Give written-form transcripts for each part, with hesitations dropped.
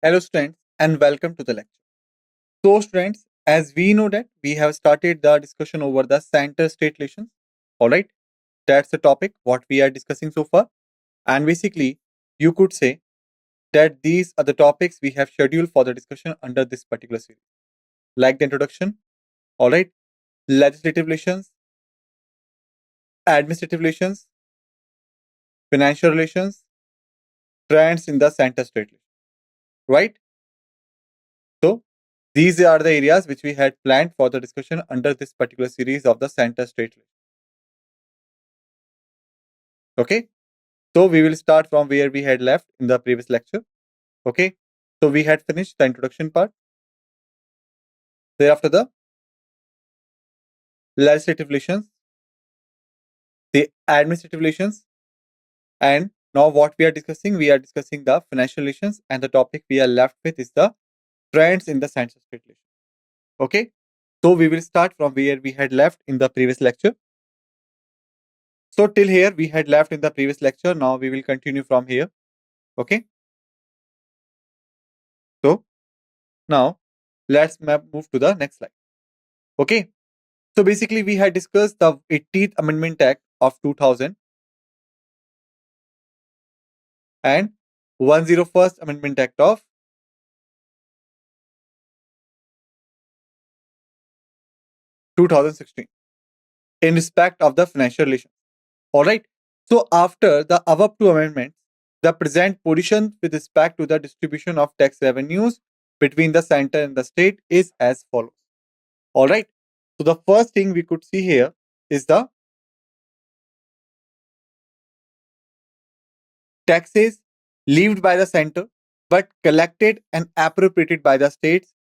Hello students and welcome to the lecture. So students, as we know that we have started the discussion over the center-state relations. Alright, that's the topic what we are discussing so far. And basically, you could say that these are the topics we have scheduled for the discussion under this particular series. Like the introduction, alright, legislative relations, administrative relations, financial relations, trends in the center-state relations. Right? So, these are the areas which we had planned for the discussion under this particular series of the center-state relations. Okay, so we will start from where we had left in the previous lecture. Okay, so we had finished the introduction part. Thereafter, the legislative relations, the administrative relations, and now what we are discussing the financial relations, and the topic we are left with is the trends in the center-state relations. Okay, so we will start from where we had left in the previous lecture. So till here we had left in the previous lecture. Now we will continue from here. Okay. So now let's move to the next slide. Okay. So basically we had discussed the 18th Amendment Act of 2000 and 101st Amendment Act of 2016 in respect of the financial relations. Alright. So after the above two amendments, the present position with respect to the distribution of tax revenues between the center and the state is as follows. Alright. So the first thing we could see here is the taxes levied by the center but collected and appropriated by the states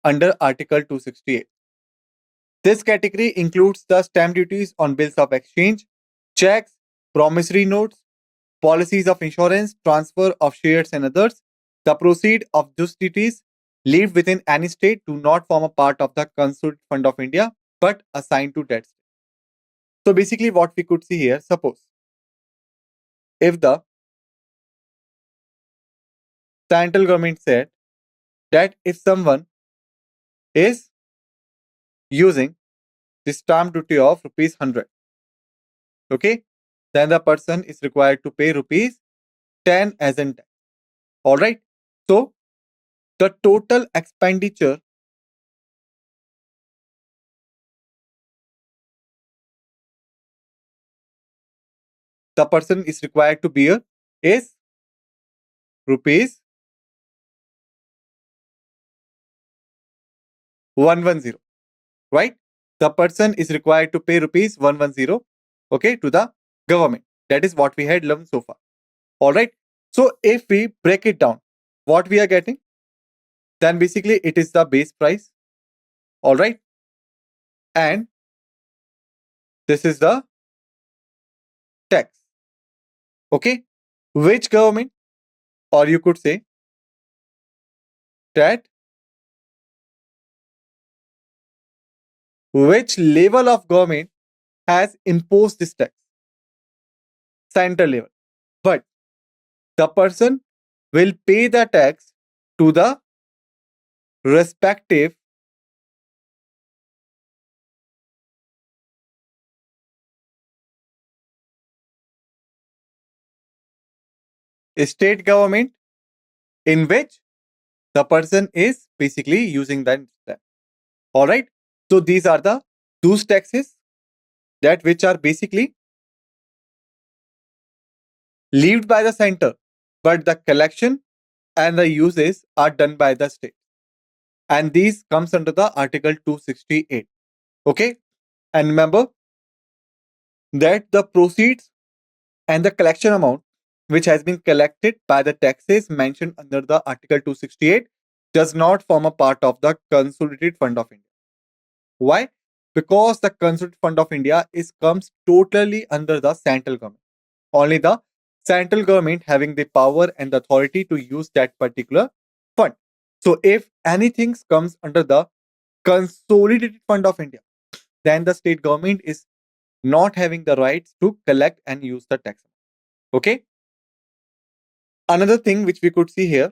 under Article 268. This category includes the stamp duties on bills of exchange, checks, promissory notes, policies of insurance, transfer of shares and others. The proceeds of those duties levied within any state do not form a part of the Consolidated Fund of India but assigned to that state. So basically what we could see here, suppose if the central government said that if someone is using the stamp duty of rupees 100, okay, then the person is required to pay rupees 10 as in tax. All right. So the total expenditure the person is required to bear is rupees 110. Right? The person is required to pay rupees 110, okay, to the government. That is what we had learned so far. All right. So if we break it down, what we are getting, then basically it is the base price. All right. And this is the tax. Okay. Which government, or you could say that which level of government has imposed this tax? Center level. But the person will pay the tax to the respective state government in which the person is basically using that tax. All right. So these are the those taxes that which are basically levied by the center, but the collection and the uses are done by the state. And these comes under the Article 268. Okay. And remember that the proceeds and the collection amount which has been collected by the taxes mentioned under the Article 268 does not form a part of the Consolidated Fund of India. Why? Because the Consolidated Fund of India comes totally under the central government. Only the central government having the power and the authority to use that particular fund. So if anything comes under the Consolidated Fund of India, then the state government is not having the rights to collect and use the tax. Okay. Another thing which we could see here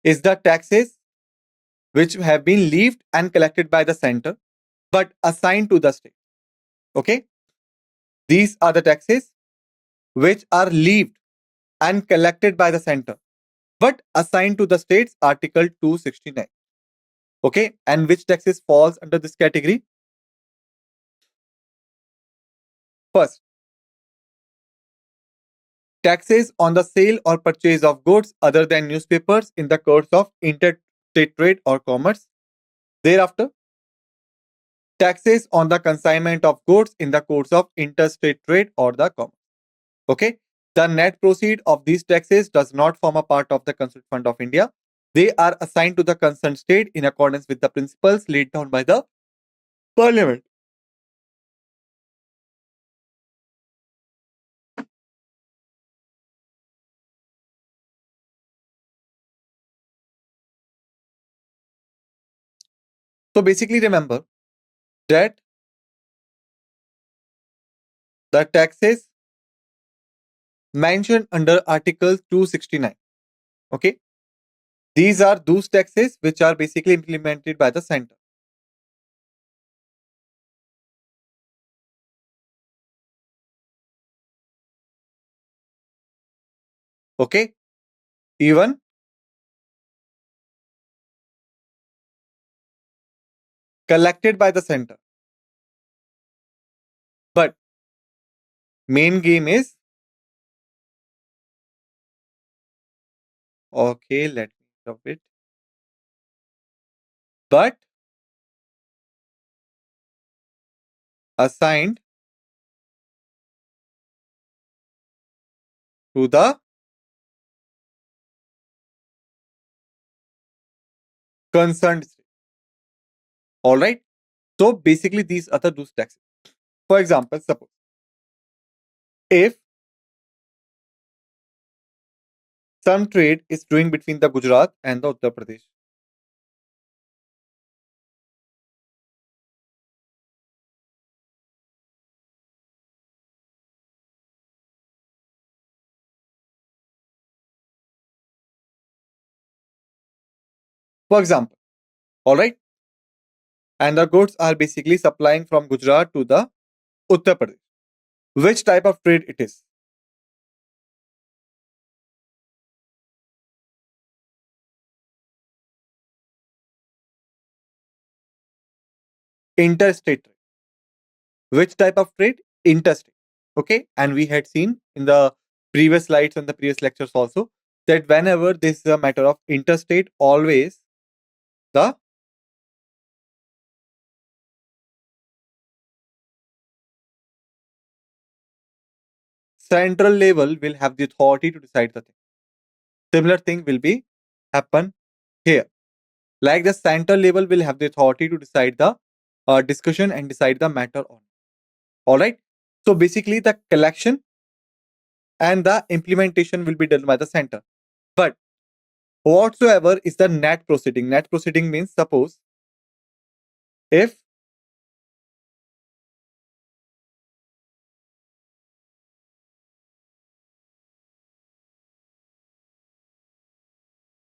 is the taxes which have been levied and collected by the center but assigned to the state. Okay? These are the taxes which are levied and collected by the center but assigned to the states, Article 269. Okay? And which taxes falls under this category? First, taxes on the sale or purchase of goods other than newspapers in the course of interstate trade or commerce. Thereafter, taxes on the consignment of goods in the course of interstate trade or the commerce. Okay. The net proceed of these taxes does not form a part of the Concerned Fund of India. They are assigned to the concerned state in accordance with the principles laid down by the Parliament. So basically, remember that the taxes mentioned under Article 269. Okay. These are those taxes which are basically implemented by the center. Okay. Even collected by the center. But main game is, okay, let me stop it. But assigned to the concerned state. All right. So basically, these are the those taxes. For example, suppose if some trade is doing between the Gujarat and the Uttar Pradesh. For example, all right, and the goods are basically supplying from Gujarat to the Uttar Pradesh. Which type of trade it is? Interstate trade. Which type of trade? Interstate. Okay, and we had seen in the previous slides and the previous lectures also that whenever this is a matter of interstate, always the central level will have the authority to decide the thing. Similar thing will be happen here. Like the central level will have the authority to decide the discussion and decide the matter on. All right. So basically, the collection and the implementation will be done by the center. But whatsoever is the net proceeding. Net proceeding means suppose if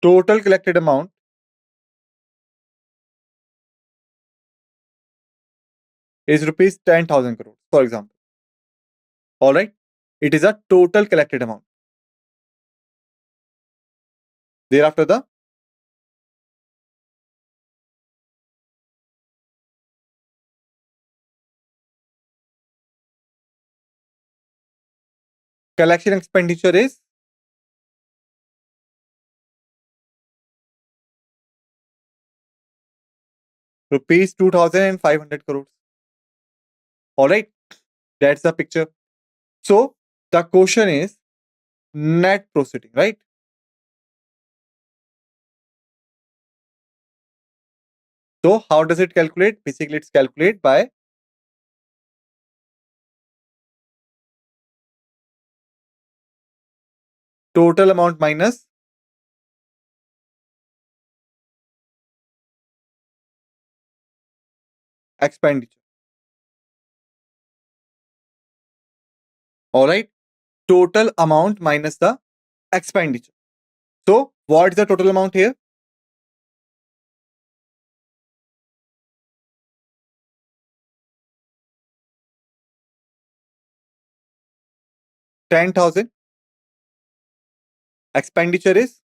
total collected amount is rupees 10,000 crores, for example. All right. It is a total collected amount. Thereafter, the collection expenditure is rupees 2,500 crores. All right. That's the picture. So the question is net proceeding, right? So how does it calculate? Basically, it's calculated by total amount minus expenditure. All right. Total amount minus the expenditure. So what is the total amount here? 10,000. Expenditure is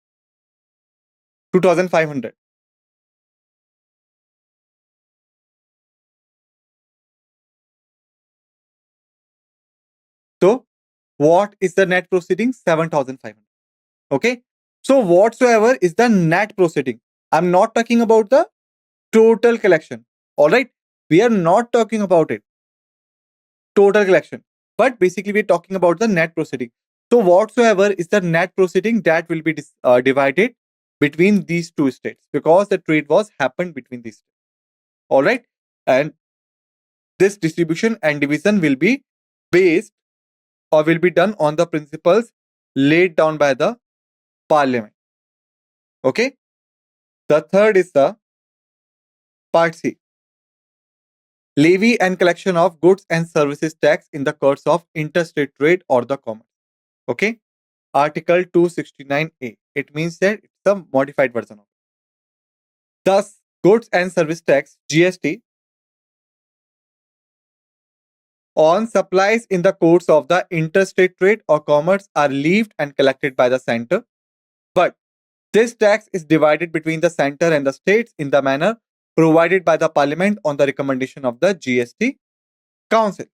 2,500. So what is the net proceeding? 7,500. Okay. So whatsoever is the net proceeding. I'm not talking about the total collection. All right. We are not talking about it. Total collection. But basically we're talking about the net proceeding. So whatsoever is the net proceeding that will be divided between these two states because the trade was happened between these states. All right. And this distribution and division will be based or will be done on the principles laid down by the parliament. Okay. The third is the part C. Levy and collection of goods and services tax in the course of interstate trade or the commerce. Okay. Article 269A. It means that it's a modified version of it. Thus, goods and service tax GST on supplies in the course of the interstate trade or commerce are levied and collected by the center. But this tax is divided between the center and the states in the manner provided by the parliament on the recommendation of the GST Council.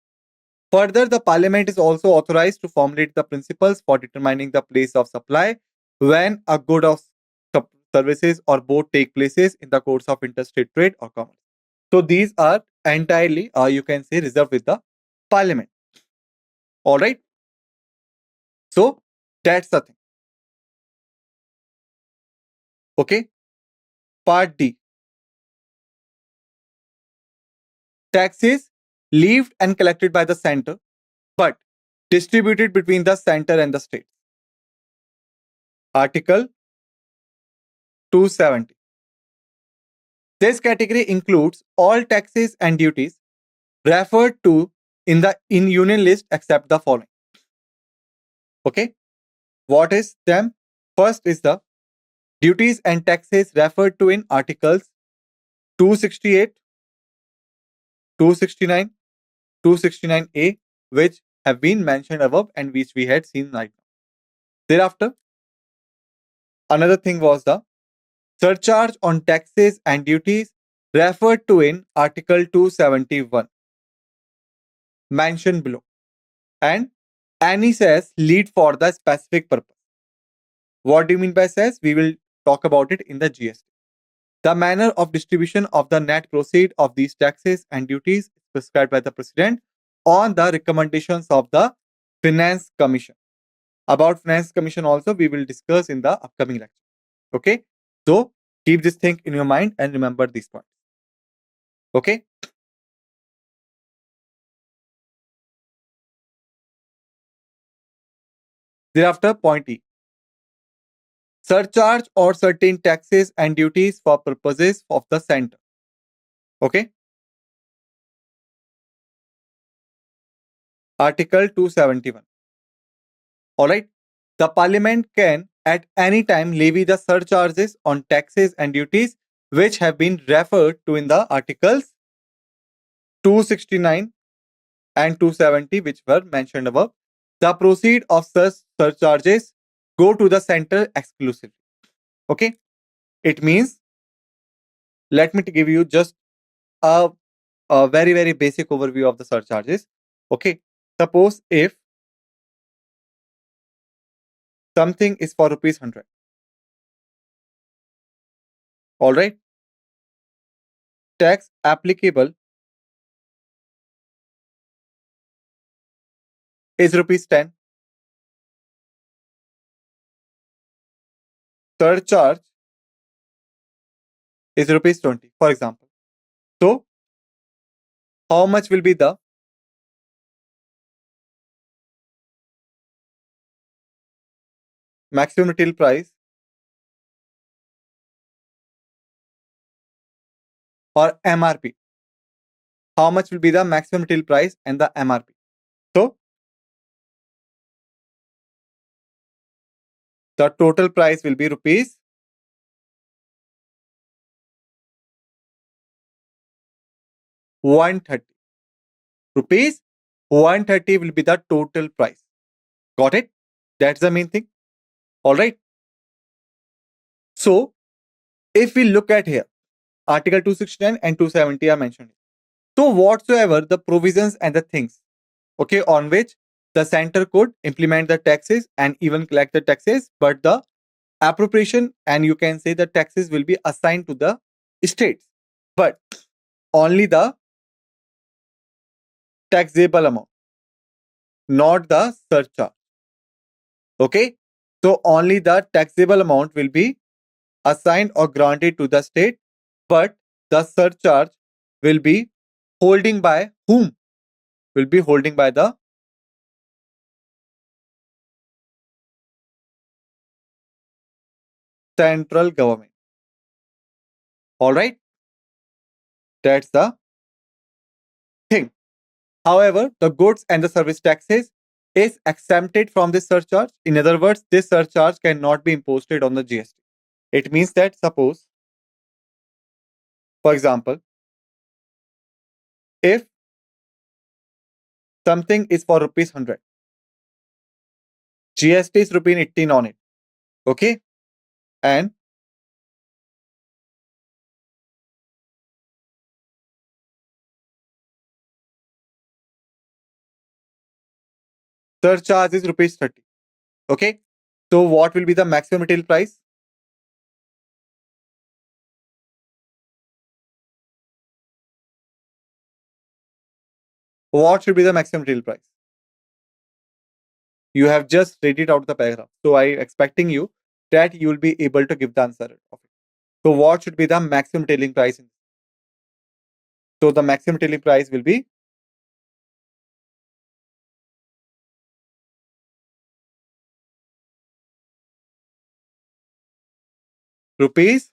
Further, the parliament is also authorized to formulate the principles for determining the place of supply when a good of services or both take places in the course of interstate trade or commerce. So these are entirely, you can say, reserved with the parliament. All right. So that's the thing. Okay. Part D. Taxes levied and collected by the center, but distributed between the center and the states. Article 270. This category includes all taxes and duties referred to in the in union list except the following. Okay. What is them? First is the duties and taxes referred to in articles 268, 269, 269A, which have been mentioned above and which we had seen right now. Thereafter, another thing was the surcharge on taxes and duties referred to in Article 271, mentioned below, and any cess lead for the specific purpose. What do you mean by cess? We will talk about it in the GST. The manner of distribution of the net proceed of these taxes and duties is prescribed by the President on the recommendations of the Finance Commission. About Finance Commission also we will discuss in the upcoming lecture. Okay. So keep this thing in your mind and remember these points. Okay. Thereafter, point E. Surcharge or certain taxes and duties for purposes of the center. Okay. Article 271. Alright. The Parliament can at any time levy the surcharges on taxes and duties which have been referred to in the Articles 269 and 270 which were mentioned above. The proceed of such surcharges go to the center exclusively. Okay. It means, let me give you just a very, very basic overview of the surcharges. Okay. Suppose if something is for rupees 100. All right. Tax applicable is rupees 10. Surcharge is rupees 20, for example. So, how much will be the maximum retail price or MRP? How much will be the maximum retail price and the MRP? So, the total price will be rupees 130. Rupees 130 will be the total price. Got it? That's the main thing. All right. So if we look at here, Article 269 and 270 are mentioned. So whatsoever the provisions and the things, okay, on which the center could implement the taxes and even collect the taxes, but the appropriation and you can say the taxes will be assigned to the states, but only the taxable amount, not the surcharge. Okay, so only the taxable amount will be assigned or granted to the state, but the surcharge will be holding by whom? Will be holding by the central government. All right, that's the thing. However, the goods and the service taxes is exempted from this surcharge. In other words, this surcharge cannot be imposed on the GST. It means that suppose, for example, if something is for rupees 100, GST is rupees 18 on it. Okay, and surcharge is rupees 30. Okay, so what will be the maximum retail price? What should be the maximum retail price? You have just read it out of the paragraph. So I expecting you that you will be able to give the answer of it. So what should be the maximum retailing price? So the maximum retailing price will be rupees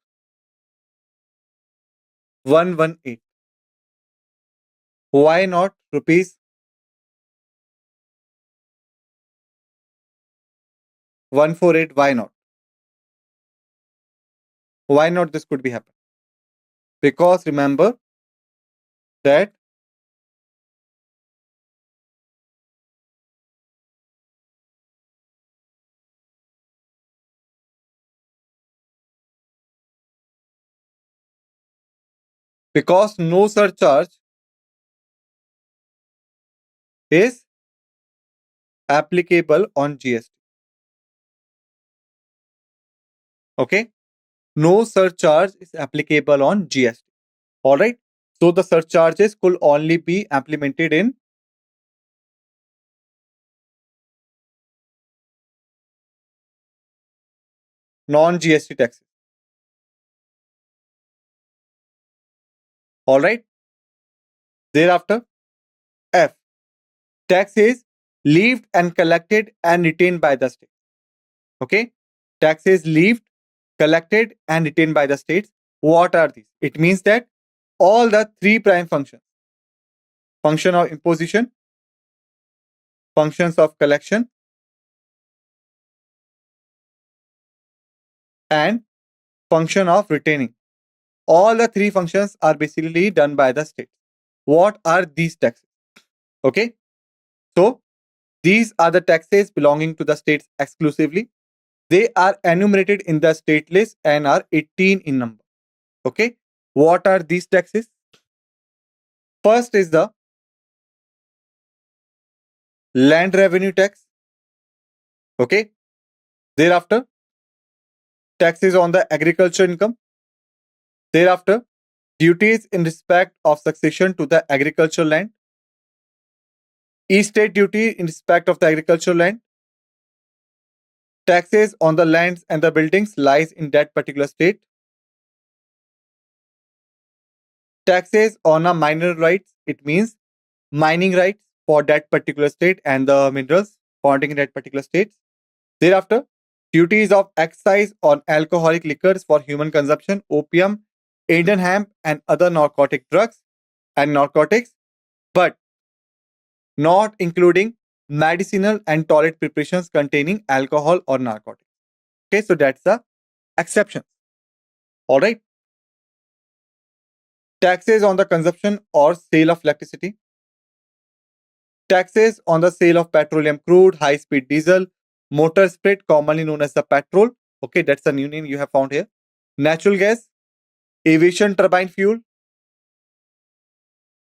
118. Why not rupees 148? Why not? Why not this could be happen? Because remember that because no surcharge is applicable on GST. Okay, no surcharge is applicable on GST. All right. So the surcharges could only be implemented in non-GST taxes. All right. Thereafter, F. Tax is levied and collected and retained by the state. Okay. Tax is levied, collected and retained by the states. What are these? It means that all the three prime functions, function of imposition, functions of collection, and function of retaining. All the three functions are basically done by the state. What are these taxes? Okay. So these are the taxes belonging to the states exclusively. They are enumerated in the state list and are 18 in number. Okay. What are these taxes? First is the land revenue tax. Okay. Thereafter, taxes on the agriculture income. Thereafter, duties in respect of succession to the agricultural land. Estate duty in respect of the agricultural land. Taxes on the lands and the buildings lies in that particular state. Taxes on a mineral rights, it means mining rights for that particular state and the minerals found in that particular state. Thereafter, duties of excise on alcoholic liquors for human consumption, opium, Indian hemp, and other narcotic drugs and narcotics, but not including medicinal and toilet preparations containing alcohol or narcotics. Okay, so that's the exception. All right. Taxes on the consumption or sale of electricity. Taxes on the sale of petroleum crude, high-speed diesel, motor spirit, commonly known as the petrol. Okay, that's a new name you have found here. Natural gas, aviation turbine fuel,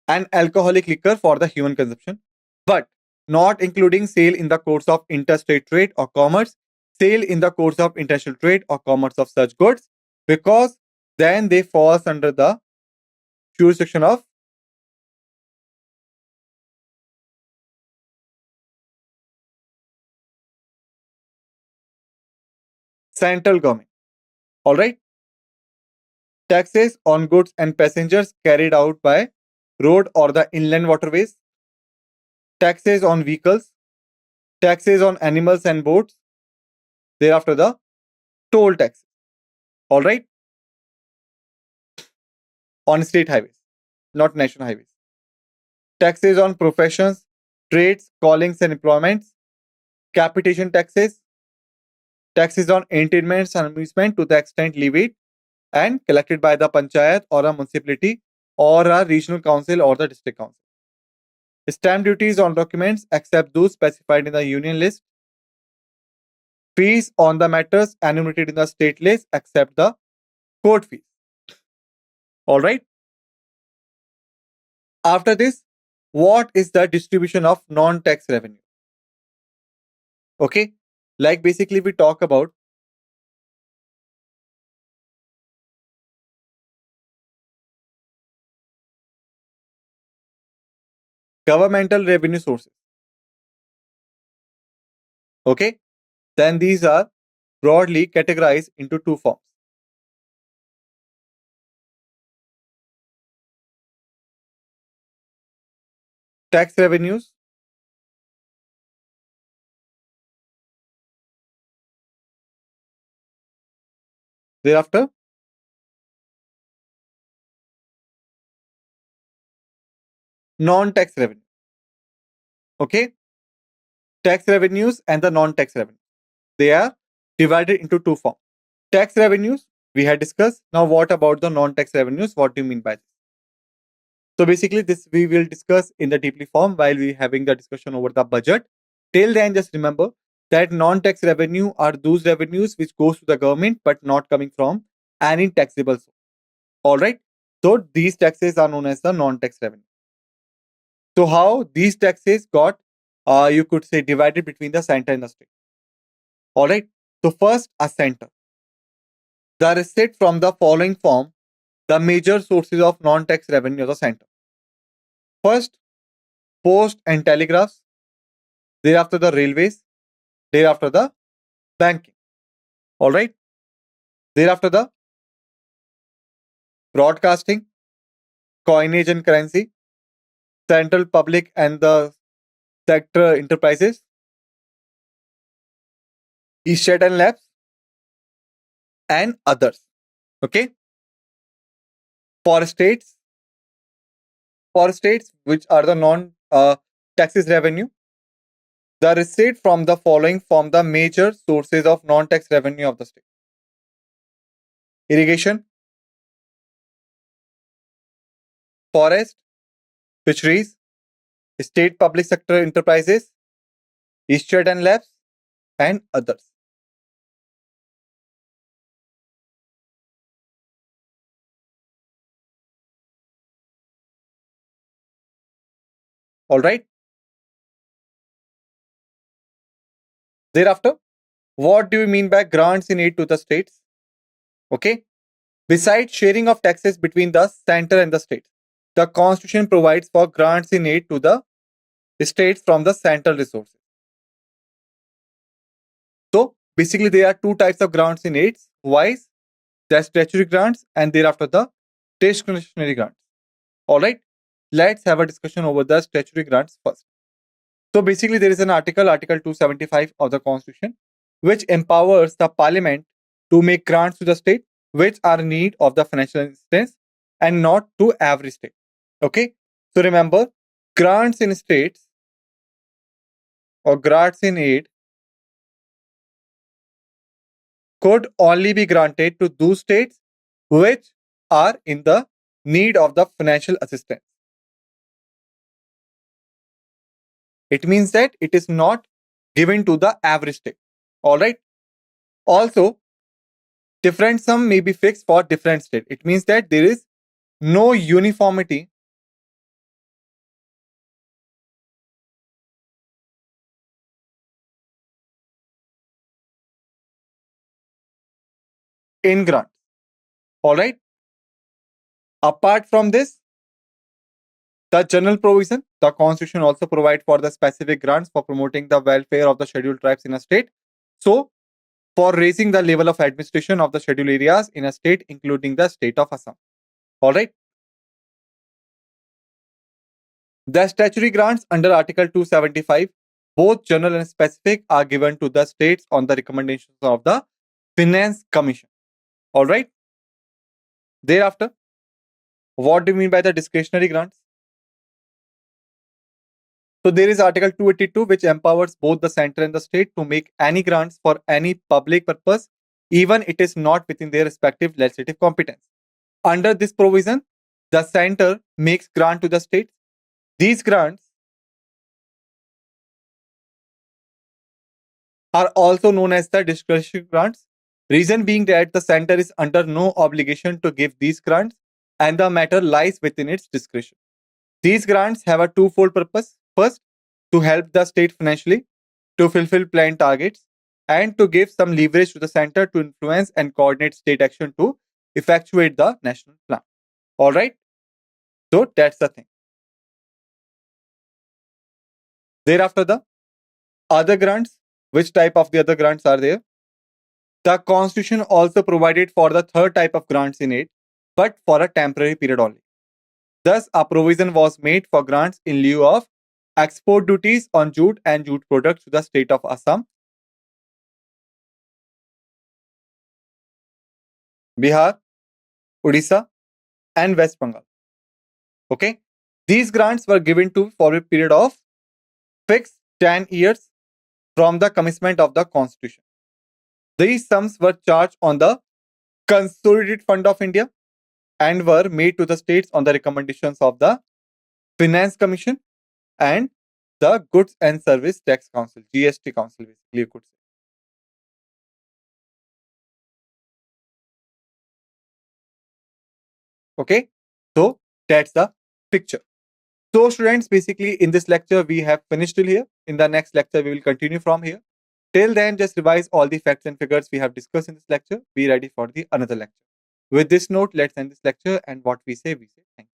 and alcoholic liquor for the human consumption, but not including sale in the course of interstate trade or commerce, sale in the course of international trade or commerce of such goods, because then they falls under the jurisdiction of central government. All right. Taxes on goods and passengers carried out by road or the inland waterways, taxes on vehicles, taxes on animals and boats, thereafter the toll tax. All right. On state highways, not national highways. Taxes on professions, trades, callings and employments, capitation taxes, taxes on entertainments and amusement to the extent levied and collected by the panchayat or a municipality or a regional council or the district council. Stamp duties on documents except those specified in the union list. Fees on the matters enumerated in the state list except the court fees. All right. After this, what is the distribution of non-tax revenue? Okay. Like basically we talk about governmental revenue sources. Okay. Then these are broadly categorized into two forms. Tax revenues, thereafter non-tax revenue. Okay. Tax revenues and the non-tax revenue. They are divided into two forms. Tax revenues, we had discussed. Now, what about the non-tax revenues? What do you mean by this? So basically, this we will discuss in the deeply form while we having the discussion over the budget. Till then, just remember that non-tax revenue are those revenues which goes to the government but not coming from any taxable source. All right. So these taxes are known as the non-tax revenue. So how these taxes got, you could say, divided between the center and the state. All right. So first, a center. The receipt from the following form the major sources of non-tax revenue of the center. First, post and telegraphs. Thereafter, the railways. Thereafter, the banking. All right. Thereafter, the broadcasting, coinage and currency, central public and the sector enterprises, estate and labs, and others. Okay. For states, which are the non taxes revenue, the receipt from the following form the major sources of non-tax revenue of the state. Irrigation, forest, fisheries, state public sector enterprises, estate and labs, and others. All right. Thereafter, what do you mean by grants in aid to the states? Okay. Besides sharing of taxes between the center and the states, the Constitution provides for grants in aid to the states from the central resources. So basically, there are two types of grants in aids. Wise, the statutory grants, and thereafter the discretionary grants. All right. Let's have a discussion over the statutory grants first. So basically, there is an article, Article 275 of the Constitution, which empowers the Parliament to make grants to the state which are in need of the financial assistance and not to every state. Okay. So remember, grants in states or grants in aid could only be granted to those states which are in the need of the financial assistance. It means that it is not given to the average state. All right. Also, different sum may be fixed for different state. It means that there is no uniformity in grants. All right. Apart from this, the general provision, the constitution also provide for the specific grants for promoting the welfare of the scheduled tribes in a state. So, for raising the level of administration of the scheduled areas in a state, including the state of Assam. All right. The statutory grants under Article 275, both general and specific, are given to the states on the recommendations of the Finance Commission. All right. Thereafter, what do you mean by the discretionary grants? So there is Article 282, which empowers both the center and the state to make any grants for any public purpose, even it is not within their respective legislative competence. Under this provision, the center makes grant to the states. These grants are also known as the discretionary grants. Reason being that the center is under no obligation to give these grants and the matter lies within its discretion. These grants have a twofold purpose. First, to help the state financially to fulfill planned targets and to give some leverage to the center to influence and coordinate state action to effectuate the national plan. All right. So that's the thing. Thereafter, the other grants. Which type of the other grants are there? The constitution also provided for the third type of grants in it, but for a temporary period only. Thus, a provision was made for grants in lieu of export duties on jute and jute products to the state of Assam, Bihar, Odisha, and West Bengal. Okay, these grants were given to for a period of fixed 10 years from the commencement of the constitution. These sums were charged on the Consolidated Fund of India and were made to the states on the recommendations of the Finance Commission and the Goods and Service Tax Council, GST Council, basically you could say. Okay, so that's the picture. So students, basically in this lecture we have finished till here. In the next lecture we will continue from here. Till then, just revise all the facts and figures we have discussed in this lecture. Be ready for the another lecture. With this note, let's end this lecture, and what we say, thank you.